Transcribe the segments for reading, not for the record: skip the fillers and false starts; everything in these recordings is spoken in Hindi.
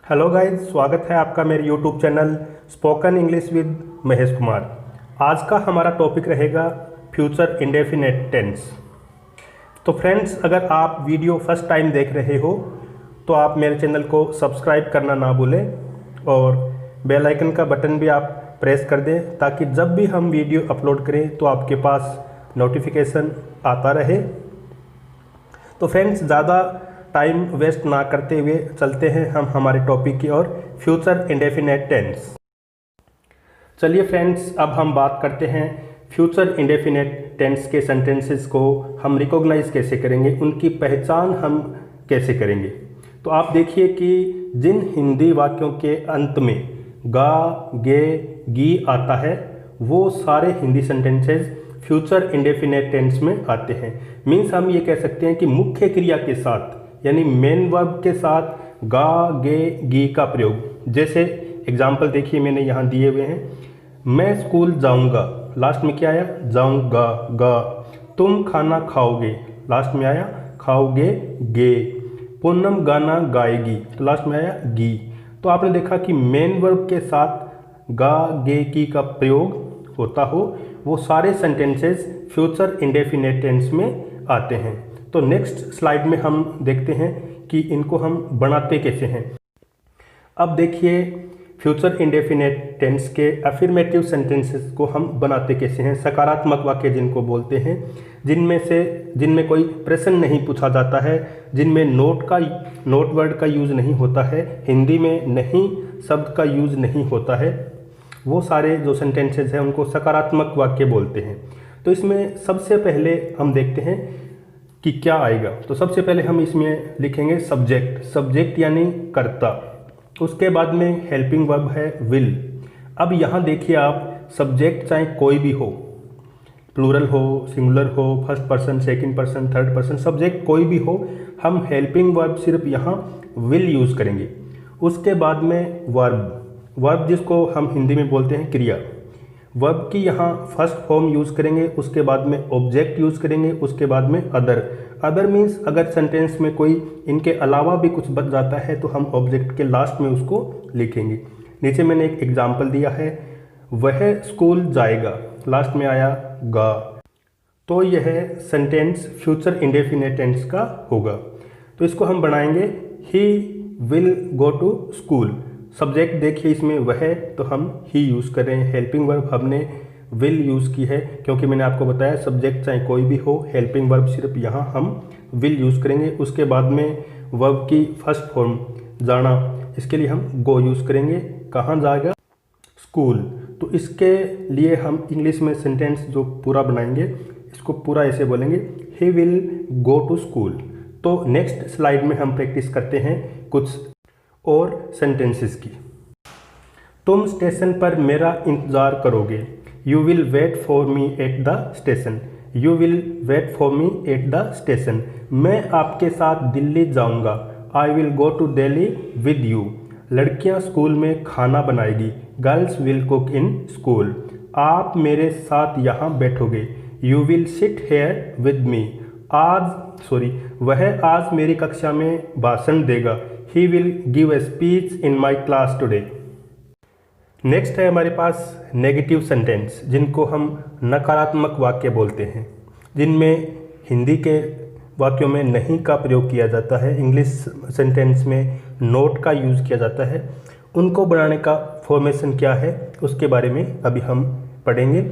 हेलो गाइस, स्वागत है आपका मेरे YouTube channel spoken English with Mahesh Kumar. आज का हमारा टॉपिक रहेगा फ्यूचर इंडेफिनिट टेंस। तो फ्रेंड्स, अगर आप वीडियो फर्स्ट टाइम देख रहे हो तो आप मेरे चैनल को सब्सक्राइब करना ना भूलें और बेल आइकन का बटन भी आप प्रेस कर दें ताकि जब भी हम वीडियो अपलोड करें तो आपके पास नोटिफिकेशन आता रहे। तो फ्रेंड्स, ज़्यादा टाइम वेस्ट ना करते हुए चलते हैं हम हमारे टॉपिक की ओर, फ्यूचर इंडेफिनिट टेंस। चलिए फ्रेंड्स, अब हम बात करते हैं फ्यूचर इंडेफिनिट टेंस के सेंटेंसेस को हम रिकॉग्नाइज कैसे करेंगे, उनकी पहचान हम कैसे करेंगे। तो आप देखिए कि जिन हिंदी वाक्यों के अंत में गा, गे, गी आता है वो सारे Hindi sentences future indefinite tense में आते हैं। मीन्स हम ये कह सकते हैं कि मुख्य क्रिया के साथ यानी मेन वर्ब के साथ गा, गे, गी का प्रयोग। जैसे एग्जाम्पल देखिए मैंने यहाँ दिए हुए हैं। मैं स्कूल जाऊँगा, लास्ट में क्या आया? जाऊँगा, गा। तुम खाना खाओगे, लास्ट में आया खाओगे, गे। पूनम गाना गाएगी, तो लास्ट में आया गी। तो आपने देखा कि मेन वर्ब के साथ गा, गे, की का प्रयोग होता हो वो सारे सेंटेंसेस फ्यूचर इंडेफिनिट टेंस में आते हैं। तो नेक्स्ट स्लाइड में हम देखते हैं कि इनको हम बनाते कैसे हैं। अब देखिए फ्यूचर इंडेफिनिट टेंस के अफर्मेटिव सेंटेंसेस को हम बनाते कैसे हैं। सकारात्मक वाक्य जिनको बोलते हैं, जिनमें कोई प्रश्न नहीं पूछा जाता है, जिनमें नोट वर्ड का यूज़ नहीं होता है, हिंदी में नहीं शब्द का यूज़ नहीं होता है, वो सारे जो सेंटेंसेस हैं उनको सकारात्मक वाक्य बोलते हैं। तो इसमें सबसे पहले हम देखते हैं कि क्या आएगा। तो सबसे पहले हम इसमें लिखेंगे सब्जेक्ट यानी कर्ता। उसके बाद में हेल्पिंग वर्ब है विल। अब यहाँ देखिए आप, सब्जेक्ट चाहे कोई भी हो, प्लूरल हो, सिंगुलर हो, first person, second person, third person, subject कोई भी हो, हम हेल्पिंग वर्ब सिर्फ यहाँ विल यूज़ करेंगे। उसके बाद में वर्ब जिसको हम हिंदी में बोलते हैं क्रिया, वर्ब की यहाँ फर्स्ट फॉर्म यूज़ करेंगे, उसके बाद में ऑब्जेक्ट यूज़ करेंगे, उसके बाद में अदर मीन्स अगर सेंटेंस में कोई इनके अलावा भी कुछ बच जाता है तो हम ऑब्जेक्ट के लास्ट में उसको लिखेंगे। नीचे मैंने एक एग्जाम्पल दिया है, वह स्कूल जाएगा, लास्ट में आया गा। तो यह सेंटेंस फ्यूचर इंडेफिनिट टेंस का होगा। तो इसको हम बनाएंगे he will go to school. Subject देखिए इसमें वह है तो हम ही यूज़ कर रहे हैं। हेल्पिंग वर्ब हमने विल यूज़ की है क्योंकि मैंने आपको बताया सब्जेक्ट चाहे कोई भी हो, हेल्पिंग वर्ब सिर्फ यहाँ हम विल यूज़ करेंगे। उसके बाद में वर्ब की फर्स्ट फॉर्म जाना, इसके लिए हम गो यूज़ करेंगे। कहाँ जाएगा? स्कूल। तो इसके लिए हम इंग्लिश में सेंटेंस जो पूरा बनाएंगे इसको पूरा ऐसे बोलेंगे, he will go to school. तो नेक्स्ट स्लाइड में हम प्रैक्टिस करते हैं कुछ और सेंटेंसेस की। तुम स्टेशन पर मेरा इंतज़ार करोगे, you will wait for me at the station. You will wait for me at the station. मैं आपके साथ दिल्ली जाऊंगा, I will go to Delhi with you. लड़कियां स्कूल में खाना बनाएगी, girls will cook in school. आप मेरे साथ यहाँ बैठोगे, you will sit here with me. वह आज मेरी कक्षा में भाषण देगा, he will give a speech in my class today। Next है हमारे पास नेगेटिव सेंटेंस, जिनको हम नकारात्मक वाक्य बोलते हैं, जिनमें हिंदी के वाक्यों में नहीं का प्रयोग किया जाता है, इंग्लिश सेंटेंस में नोट का यूज़ किया जाता है। उनको बनाने का फॉर्मेशन क्या है उसके बारे में अभी हम पढ़ेंगे।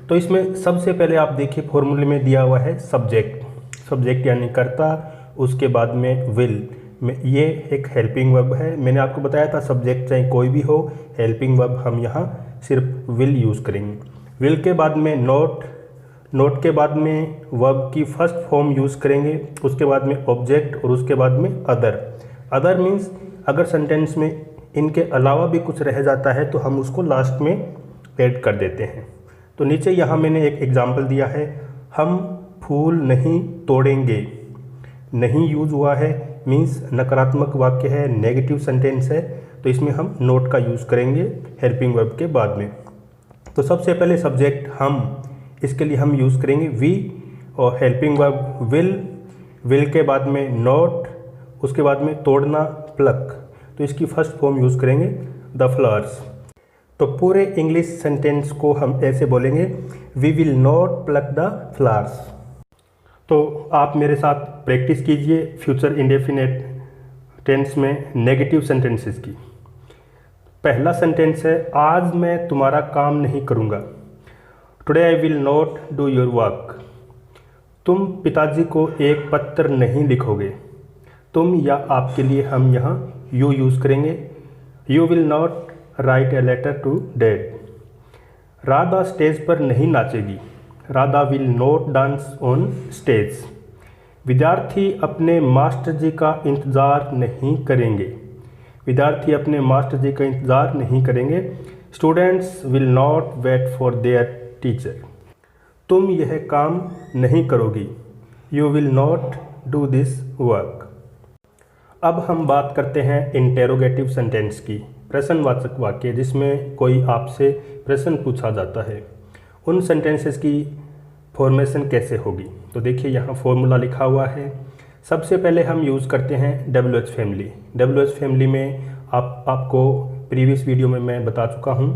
तो इसमें सबसे पहले आप देखिए फॉर्मूले में दिया हुआ है सब्जेक्ट यानी कर्ता, उसके बाद में विल में ये एक हेल्पिंग वर्ब है। मैंने आपको बताया था सब्जेक्ट चाहे कोई भी हो, हेल्पिंग वर्ब हम यहाँ सिर्फ विल यूज़ करेंगे। विल के बाद में नोट के बाद में वर्ब की फर्स्ट फॉर्म यूज़ करेंगे, उसके बाद में ऑब्जेक्ट और उसके बाद में अदर मीन्स अगर सेंटेंस में इनके अलावा भी कुछ रह जाता है तो हम उसको लास्ट में ऐड कर देते हैं। तो नीचे यहाँ मैंने एक एग्जाम्पल दिया है, हम फूल नहीं तोड़ेंगे। नहीं यूज़ हुआ है मीन्स नकारात्मक वाक्य है, नेगेटिव सेंटेंस है, तो इसमें हम नोट का यूज़ करेंगे हेल्पिंग वर्ब के बाद में। तो सबसे पहले सब्जेक्ट हम, इसके लिए हम यूज़ करेंगे वी और हेल्पिंग वर्ब विल के बाद में नोट, उसके बाद में तोड़ना प्लक। तो इसकी फर्स्ट फॉर्म यूज़ करेंगे द फ्लावर्स। तो पूरे इंग्लिश सेंटेंस को हम ऐसे बोलेंगे, we will not pluck the flowers. तो आप मेरे साथ प्रैक्टिस कीजिए फ्यूचर इंडेफिनिट टेंस में नेगेटिव सेंटेंसेस की। पहला सेंटेंस है, आज मैं तुम्हारा काम नहीं करूँगा। Today I will not do your work. तुम पिताजी को एक पत्र नहीं लिखोगे। तुम या आपके लिए हम यहाँ यू यूज़ करेंगे, you will not write a letter to dad. Radha stage पर नहीं नाचेगी। Radha will not dance on stage. विद्यार्थी अपने मास्टर जी का इंतज़ार नहीं करेंगे। विद्यार्थी अपने मास्टर जी का इंतज़ार नहीं करेंगे। Students will not wait for their teacher. तुम यह काम नहीं करोगी। You will not do this work. अब हम बात करते हैं इंटेरोगेटिव सेंटेंस की, प्रश्नवाचक वाक्य जिसमें कोई आपसे प्रश्न पूछा जाता है। उन सेंटेंसेस की फॉर्मेशन कैसे होगी? तो देखिए यहाँ फॉर्मूला लिखा हुआ है। सबसे पहले हम यूज़ करते हैं WH फैमिली। WH फैमिली में आपको प्रीवियस वीडियो में मैं बता चुका हूँ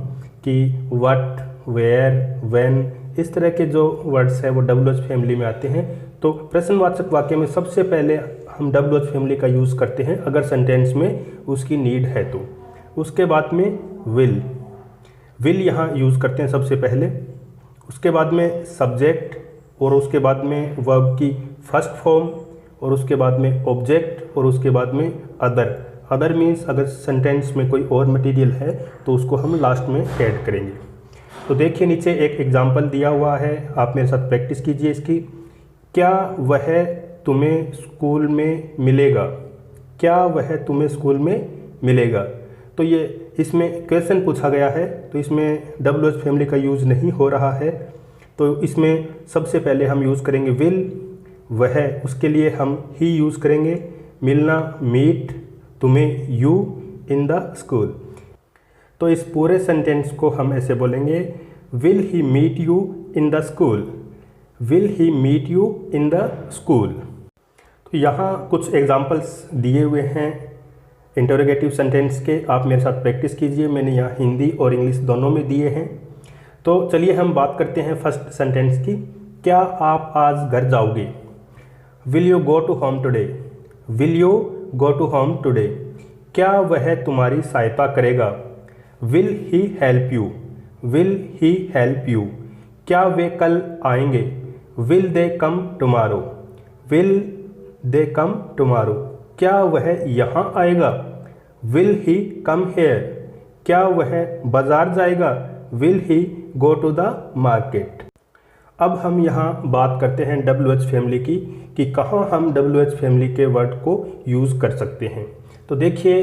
कि व्हाट, वेयर, व्हेन, इस तरह के जो वर्ड्स हैं वो WH फैमिली में आते हैं। तो प्रश्नवाचक वाक्य में सबसे पहले हम WH फैमिली का यूज़ करते हैं अगर सेंटेंस में उसकी नीड है तो। उसके बाद में विल यहाँ यूज़ करते हैं सबसे पहले। उसके बाद में सब्जेक्ट, और उसके बाद में वर्ब की फर्स्ट फॉर्म, और उसके बाद में ऑब्जेक्ट, और उसके बाद में अदर मीन्स अगर सेंटेंस में कोई और मटेरियल है तो उसको हम लास्ट में ऐड करेंगे। तो देखिए नीचे एक एग्जांपल दिया हुआ है, आप मेरे साथ प्रैक्टिस कीजिए इसकी। क्या वह तुम्हें स्कूल में मिलेगा? क्या वह तुम्हें स्कूल में मिलेगा? तो ये इसमें क्वेश्चन पूछा गया है, तो इसमें WH फैमिली का यूज़ नहीं हो रहा है। तो इसमें सबसे पहले हम यूज़ करेंगे विल, वह, उसके लिए हम ही यूज़ करेंगे। मिलना, मीट, तुम्हें, यू इन द स्कूल। तो इस पूरे सेंटेंस को हम ऐसे बोलेंगे, will he meet you in the school. Will he meet you in the school. तो यहाँ कुछ एग्जाम्पल्स दिए हुए हैं इंटरोगेटिव सेंटेंस के, आप मेरे साथ प्रैक्टिस कीजिए। मैंने यहाँ हिंदी और इंग्लिश दोनों में दिए हैं। तो चलिए हम बात करते हैं फर्स्ट सेंटेंस की। क्या आप आज घर जाओगे? Will you go to home today? Will you go to home today? क्या वह तुम्हारी सहायता करेगा? Will he help you? Will he help you? क्या वे कल आएंगे? Will they come tomorrow? Will they come tomorrow? क्या वह यहाँ आएगा? Will he come here? क्या वह बाजार जाएगा? Will he go to the market? अब हम यहाँ बात करते हैं WH फैमिली की कि कहाँ हम WH फैमिली के वर्ड को यूज़ कर सकते हैं। तो देखिए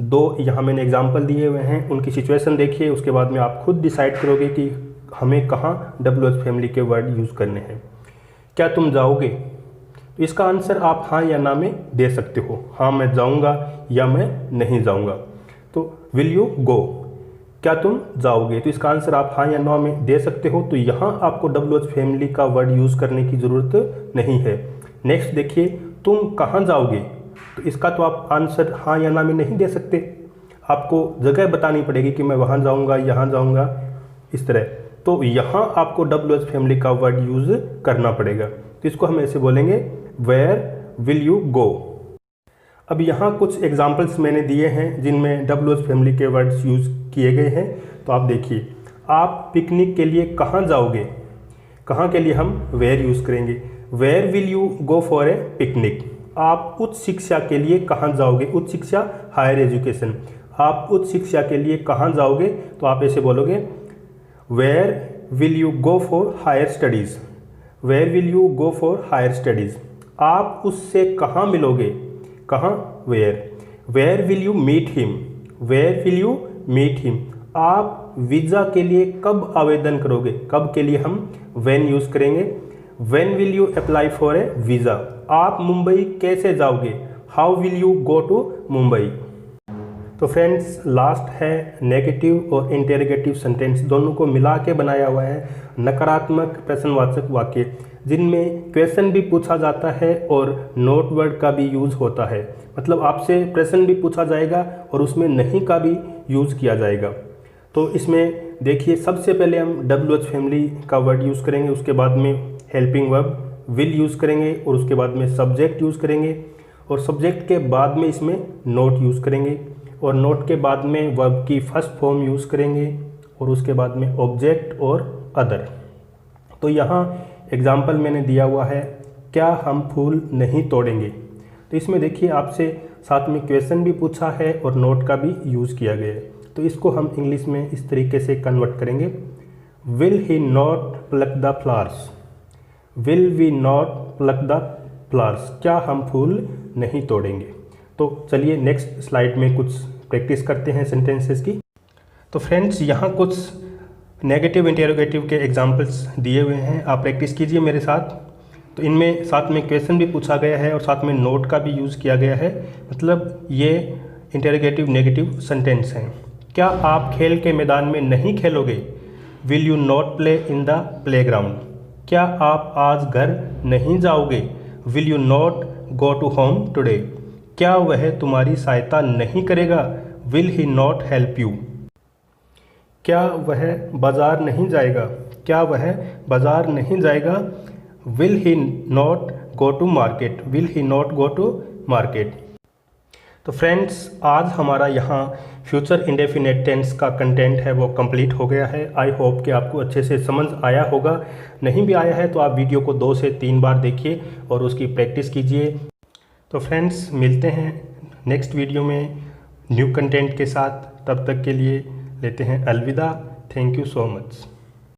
दो यहाँ मैंने एग्जाम्पल दिए हुए हैं, उनकी सिचुएशन देखिए, उसके बाद में आप खुद डिसाइड करोगे कि हमें कहाँ WH फैमिली के वर्ड यूज़ करने हैं। क्या तुम जाओगे? तो इसका आंसर आप हाँ या ना में दे सकते हो। हाँ मैं जाऊँगा या मैं नहीं जाऊँगा। तो विल यू गो, क्या तुम जाओगे? तो इसका आंसर आप हाँ या ना में दे सकते हो। तो यहाँ आपको WH फैमिली का वर्ड यूज़ करने की ज़रूरत नहीं है। नेक्स्ट देखिए, तुम कहाँ जाओगे? तो इसका तो आप आंसर हाँ या ना में नहीं दे सकते, आपको जगह बतानी पड़ेगी कि मैं वहाँ जाऊँगा, यहाँ जाऊँगा, इस तरह। तो यहाँ आपको WH फैमिली का वर्ड यूज़ करना पड़ेगा। तो इसको हम ऐसे बोलेंगे, वेयर विल यू गो? अब यहाँ कुछ एग्जाम्पल्स मैंने दिए हैं जिनमें WH फैमिली के वर्ड्स यूज़ किए गए हैं। तो आप देखिए, आप पिकनिक के लिए कहाँ जाओगे? कहाँ के लिए हम वेयर यूज़ करेंगे। Where will you go for a picnic? आप उच्च शिक्षा के लिए कहाँ जाओगे? उच्च शिक्षा, हायर एजुकेशन। आप उच्च शिक्षा के लिए कहाँ जाओगे? तो आप ऐसे बोलोगे, where will you go for higher studies? Where will you go for higher studies? आप उससे कहाँ मिलोगे? कहाँ, where. Where will you meet him? Where will you meet him? आप वीज़ा के लिए कब आवेदन करोगे? कब के लिए हम व्हेन यूज़ करेंगे। When will you apply for a visa? आप मुंबई कैसे जाओगे? How will you go to Mumbai? तो फ्रेंड्स, लास्ट है नेगेटिव और इंटेरोगेटिव सेंटेंस दोनों को मिला के बनाया हुआ है नकारात्मक प्रश्नवाचक वाक्य। जिनमें क्वेश्चन भी पूछा जाता है और नोट वर्ड का भी यूज़ होता है। मतलब आपसे प्रश्न भी पूछा जाएगा और उसमें नहीं का भी यूज़ किया जाएगा। तो इसमें देखिए, सबसे पहले हम WH फैमिली का वर्ड यूज़ करेंगे, उसके बाद में हेल्पिंग वर्ब विल यूज़ करेंगे और उसके बाद में सब्जेक्ट यूज़ करेंगे और सब्जेक्ट के बाद में इसमें नोट यूज़ करेंगे और नोट के बाद में वर्ब की फर्स्ट फॉर्म यूज़ करेंगे और उसके बाद में ऑब्जेक्ट और अदर। तो यहाँ एग्जाम्पल मैंने दिया हुआ है, क्या हम फूल नहीं तोड़ेंगे। तो इसमें देखिए आपसे साथ में क्वेश्चन भी पूछा है और नोट का भी यूज़ किया गया है। तो इसको हम इंग्लिश में इस तरीके से कन्वर्ट करेंगे, will he not pluck the flowers, will we not pluck the flowers, क्या हम फूल नहीं तोड़ेंगे। तो चलिए नेक्स्ट स्लाइड में कुछ प्रैक्टिस करते हैं सेंटेंसेस की। तो फ्रेंड्स, यहाँ कुछ नेगेटिव इंटेरोगेटिव के एग्जाम्पल्स दिए हुए हैं, आप प्रैक्टिस कीजिए मेरे साथ। तो इनमें साथ में क्वेश्चन भी पूछा गया है और साथ में नोट का भी यूज़ किया गया है, मतलब ये इंटेरोगेटिव नेगेटिव सेंटेंस हैं। क्या आप खेल के मैदान में नहीं खेलोगे, will you not play in the playground, क्या आप आज घर नहीं जाओगे, will you not go to home today, क्या वह तुम्हारी सहायता नहीं करेगा, will he not help you, क्या वह बाज़ार नहीं जाएगा, क्या वह बाज़ार नहीं जाएगा, will he not go to market, will he not go to market. तो फ्रेंड्स, आज हमारा यहाँ फ्यूचर इंडेफिनिट टेंस का कंटेंट है वो कंप्लीट हो गया है। आई होप कि आपको अच्छे से समझ आया होगा। नहीं भी आया है तो आप वीडियो को 2 से 3 बार देखिए और उसकी प्रैक्टिस कीजिए। तो फ्रेंड्स, मिलते हैं नेक्स्ट वीडियो में न्यू कंटेंट के साथ। तब तक के लिए लेते हैं अलविदा। Thank you so much.